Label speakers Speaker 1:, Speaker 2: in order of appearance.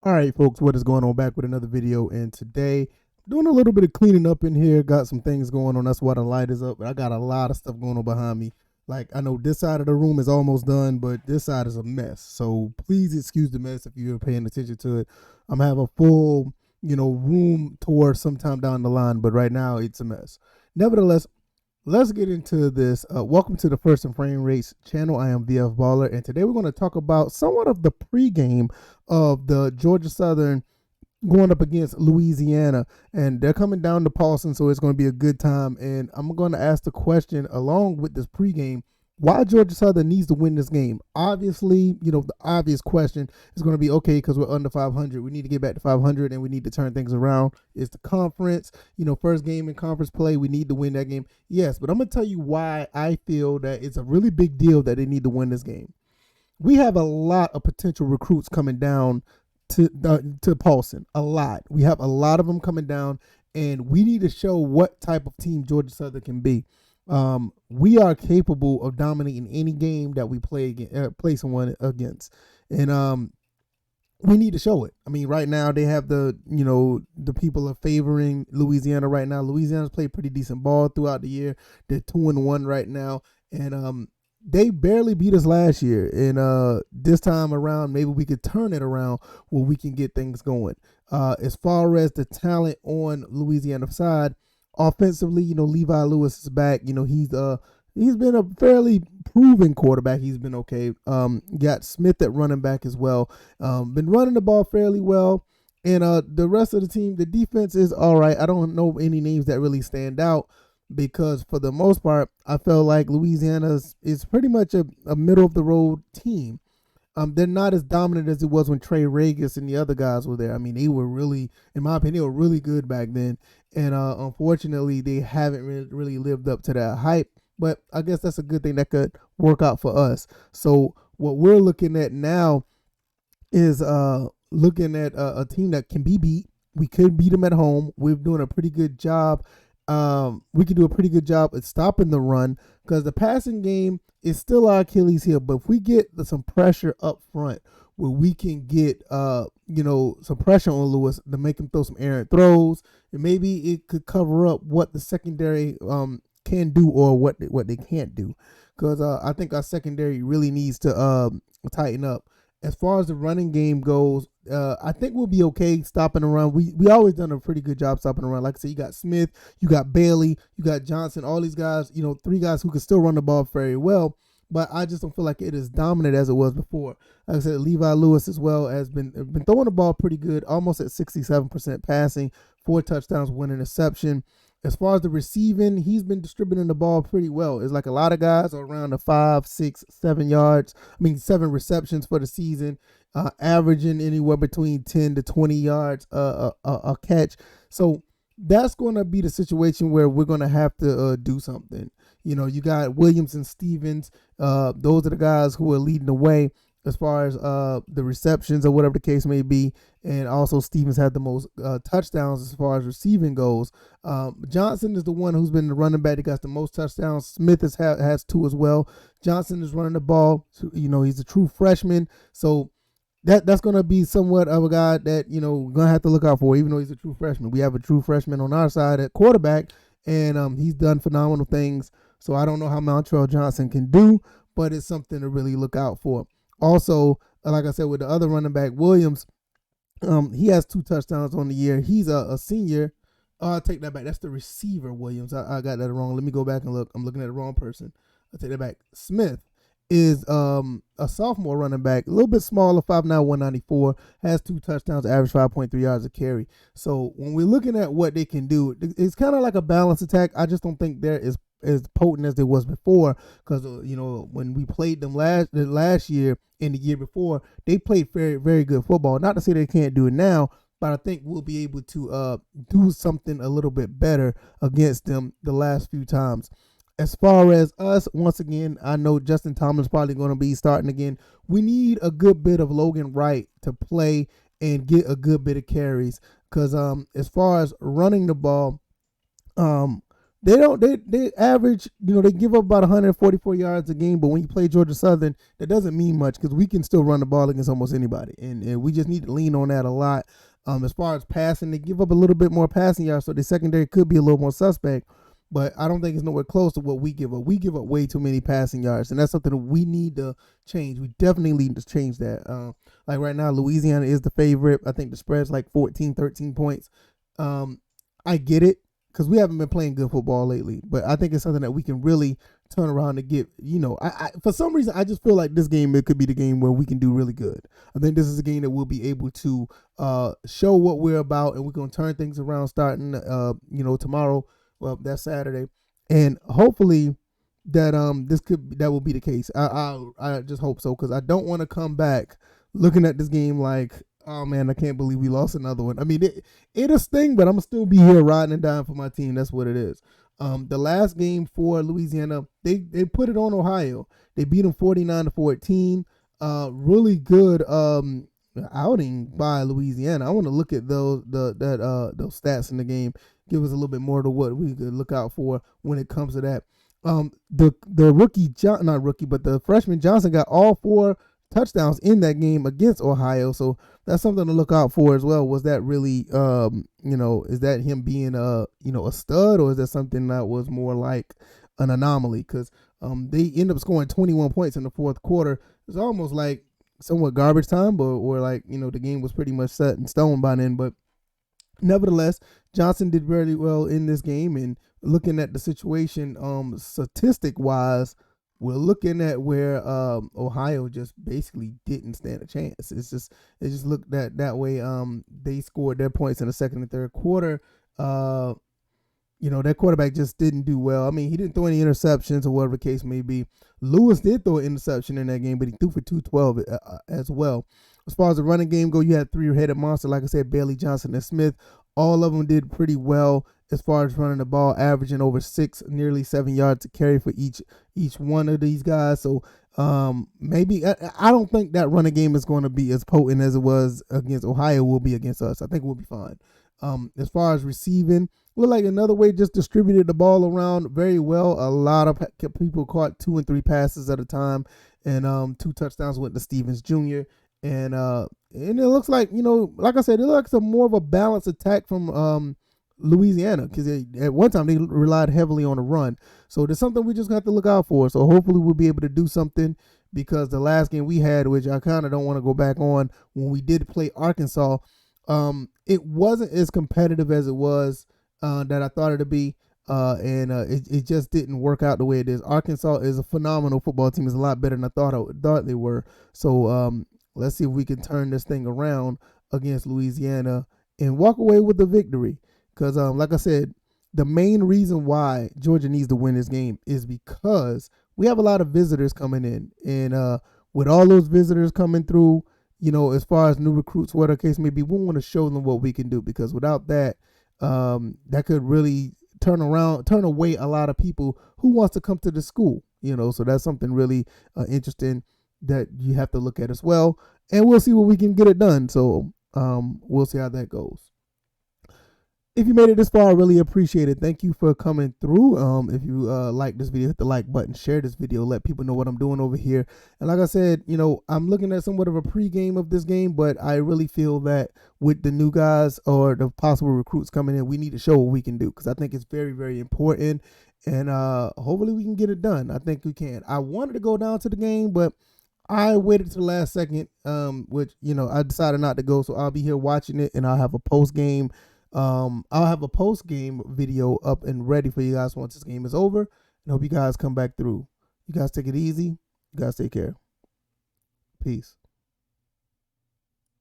Speaker 1: All right, folks, what is going on? Back with another video, and today doing a little bit of cleaning up in here. Got some things going on. That's why the light is up. But I got a lot of stuff going on behind me. Like, I know this side of the room is almost done, but this side is a mess. So please excuse the mess if you're paying attention to it. I'm gonna have a full, room tour sometime down the line, but right now it's a mess. Nevertheless, let's get into this. Welcome to the First and Frame Rates channel. I am VF Baller, and today we're going to talk about somewhat of the pregame of the Georgia Southern going up against Louisiana, and they're coming down to Paulson, so it's going to be a good time. And I'm going to ask the question along with this pregame: why Georgia Southern needs to win this game? Obviously, the obvious question is going to be, okay, because we're under 500. We need to get back to 500, and we need to turn things around. It's the conference, first game in conference play. We need to win that game. Yes, but I'm going to tell you why I feel that it's a really big deal that they need to win this game. We have a lot of potential recruits coming down to Paulson. A lot. We have a lot of them coming down, and we need to show what type of team Georgia Southern can be. We are capable of dominating any game that we play someone against, and we need to show it. I mean, right now they have the people are favoring Louisiana right now. Louisiana's played pretty decent ball throughout the year. They're 2-1 right now, and they barely beat us last year. And this time around, maybe we could turn it around where we can get things going. As far as the talent on Louisiana's side, offensively, Levi Lewis is back. He's been a fairly proven quarterback. He's been okay. Got Smith at running back as well. Been running the ball fairly well. And the rest of the team, the defense is all right. I don't know any names that really stand out, because for the most part, I felt like Louisiana is pretty much a middle of the road team. They're not as dominant as it was when Trey Regis and the other guys were there. I mean, they were really, in my opinion, they were really good back then. And unfortunately, they haven't really lived up to that hype. But I guess that's a good thing that could work out for us. So what we're looking at now is looking at a team that can be beat. We could beat them at home. We're doing a pretty good job. We can do a pretty good job at stopping the run, because the passing game is still our Achilles heel. But if we get some pressure up front, where we can get some pressure on Lewis to make him throw some errant throws, and maybe it could cover up what the secondary can do, or what they can't do. Because I think our secondary really needs to tighten up. As far as the running game goes, I think we'll be okay stopping the run. We always done a pretty good job stopping the run. Like I said, you got Smith, you got Bailey, you got Johnson, all these guys, three guys who can still run the ball very well. But I just don't feel like it is dominant as it was before. Like I said, Levi Lewis as well has been throwing the ball pretty good, almost at 67% passing, 4 touchdowns, 1 interception. As far as the receiving, he's been distributing the ball pretty well. It's like a lot of guys are around the 5, 6, 7 yards. 7 receptions for the season, averaging anywhere between 10 to 20 yards a catch. So that's going to be the situation where we're going to have to do something. You got Williams and Stevens. Those are the guys who are leading the way as far as the receptions or whatever the case may be. And also Stevens had the most touchdowns as far as receiving goes. Johnson is the one who's been the running back that got the most touchdowns. Smith has 2 as well. Johnson is running the ball. He's a true freshman. So that's going to be somewhat of a guy that, we're going to have to look out for, even though he's a true freshman. We have a true freshman on our side at quarterback, and he's done phenomenal things. So I don't know how Montrell Johnson can do, but it's something to really look out for. Also, like I said, with the other running back, Williams, he has 2 touchdowns on the year. He's a senior. I'll take that back. That's the receiver, Williams. I got that wrong. Let me go back and look. I'm looking at the wrong person. I'll take that back. Smith is a sophomore running back, a little bit smaller, 5'9", 194, has 2 touchdowns, average 5.3 yards a carry. So when we're looking at what they can do, it's kind of like a balanced attack. I just don't think they're as potent as they was before, because when we played them last year and the year before, they played very, very good football. Not to say they can't do it now, but I think we'll be able to do something a little bit better against them the last few times. As far as us, once again, I know Justin Thomas is probably going to be starting again. We need a good bit of Logan Wright to play and get a good bit of carries, because as far as running the ball, They don't. They average. They give up about 144 yards a game. But when you play Georgia Southern, that doesn't mean much because we can still run the ball against almost anybody, and we just need to lean on that a lot. As far as passing, they give up a little bit more passing yards, so the secondary could be a little more suspect. But I don't think it's nowhere close to what we give up. We give up way too many passing yards, and that's something that we need to change. We definitely need to change that. Like right now, Louisiana is the favorite. I think the spread's like 14, 13 points. I get it because we haven't been playing good football lately, but I think it's something that we can really turn around and get. I for some reason I just feel like this game, it could be the game where we can do really good. I think this is a game that we'll be able to show what we're about, and we're gonna turn things around starting tomorrow. Well, that's Saturday, and hopefully that that will be the case. I just hope so because I don't want to come back looking at this game like, oh man, I can't believe we lost another one. I mean, it'll sting, but I'm gonna still be here riding and dying for my team. That's what it is. The last game for Louisiana, they put it on Ohio. They beat them 49-14. Really good outing by Louisiana. I want to look at those stats in the game. Give us a little bit more to what we could look out for when it comes to that. The rookie, not rookie, but the freshman Johnson got all 4 touchdowns in that game against Ohio. So that's something to look out for as well. Was that really, is that him being a stud, or is that something that was more like an anomaly? Because they end up scoring 21 points in the fourth quarter. It's almost like somewhat garbage time, or like, the game was pretty much set in stone by then. But nevertheless, Johnson did very well in this game. And looking at the situation, statistic wise, we're looking at where Ohio just basically didn't stand a chance. It just looked that way. They scored their points in the second and third quarter. That quarterback just didn't do well. I mean, he didn't throw any interceptions or whatever the case may be. Lewis did throw an interception in that game, but he threw for 212 as well. As far as the running game go, you had 3-headed monster, like I said, Bailey, Johnson, and Smith. All of them did pretty well as far as running the ball, averaging over 6, nearly 7 yards to carry for each one of these guys. So maybe I don't think that running game is going to be as potent as it was against Ohio will be against us. I think we'll be fine. As far as receiving, looked like another way just distributed the ball around very well. A lot of people caught 2 and 3 passes at a time, and 2 touchdowns went to Stevens Jr. And it looks like, like I said, it looks like more of a balanced attack from Louisiana, because at one time they relied heavily on the run. So there's something we just got to look out for. So hopefully we'll be able to do something, because the last game we had, which I kind of don't want to go back on, when we did play Arkansas, it wasn't as competitive as it was that I thought it'd be. And it just didn't work out the way it is. Arkansas is a phenomenal football team. It's a lot better than I thought they were. So let's see if we can turn this thing around against Louisiana and walk away with the victory. Because, like I said, the main reason why Georgia needs to win this game is because we have a lot of visitors coming in. And with all those visitors coming through, as far as new recruits, whatever the case may be, we want to show them what we can do. Because without that, that could really turn away a lot of people who wants to come to the school. So that's something really interesting that you have to look at as well. And we'll see what we can get it done. So we'll see how that goes. If you made it this far, I really appreciate it. Thank you for coming through. If you like this video, hit the like button, share this video, let people know what I'm doing over here. And like I said, I'm looking at somewhat of a pregame of this game, but I really feel that with the new guys or the possible recruits coming in, we need to show what we can do, because I think it's very, very important. And hopefully we can get it done. I think we can. I wanted to go down to the game, but I waited to the last second, which, I decided not to go. So I'll be here watching it, and I'll have a post-game video up and ready for you guys once this game is over. And hope you guys come back through. You guys take it easy. You guys take care. Peace.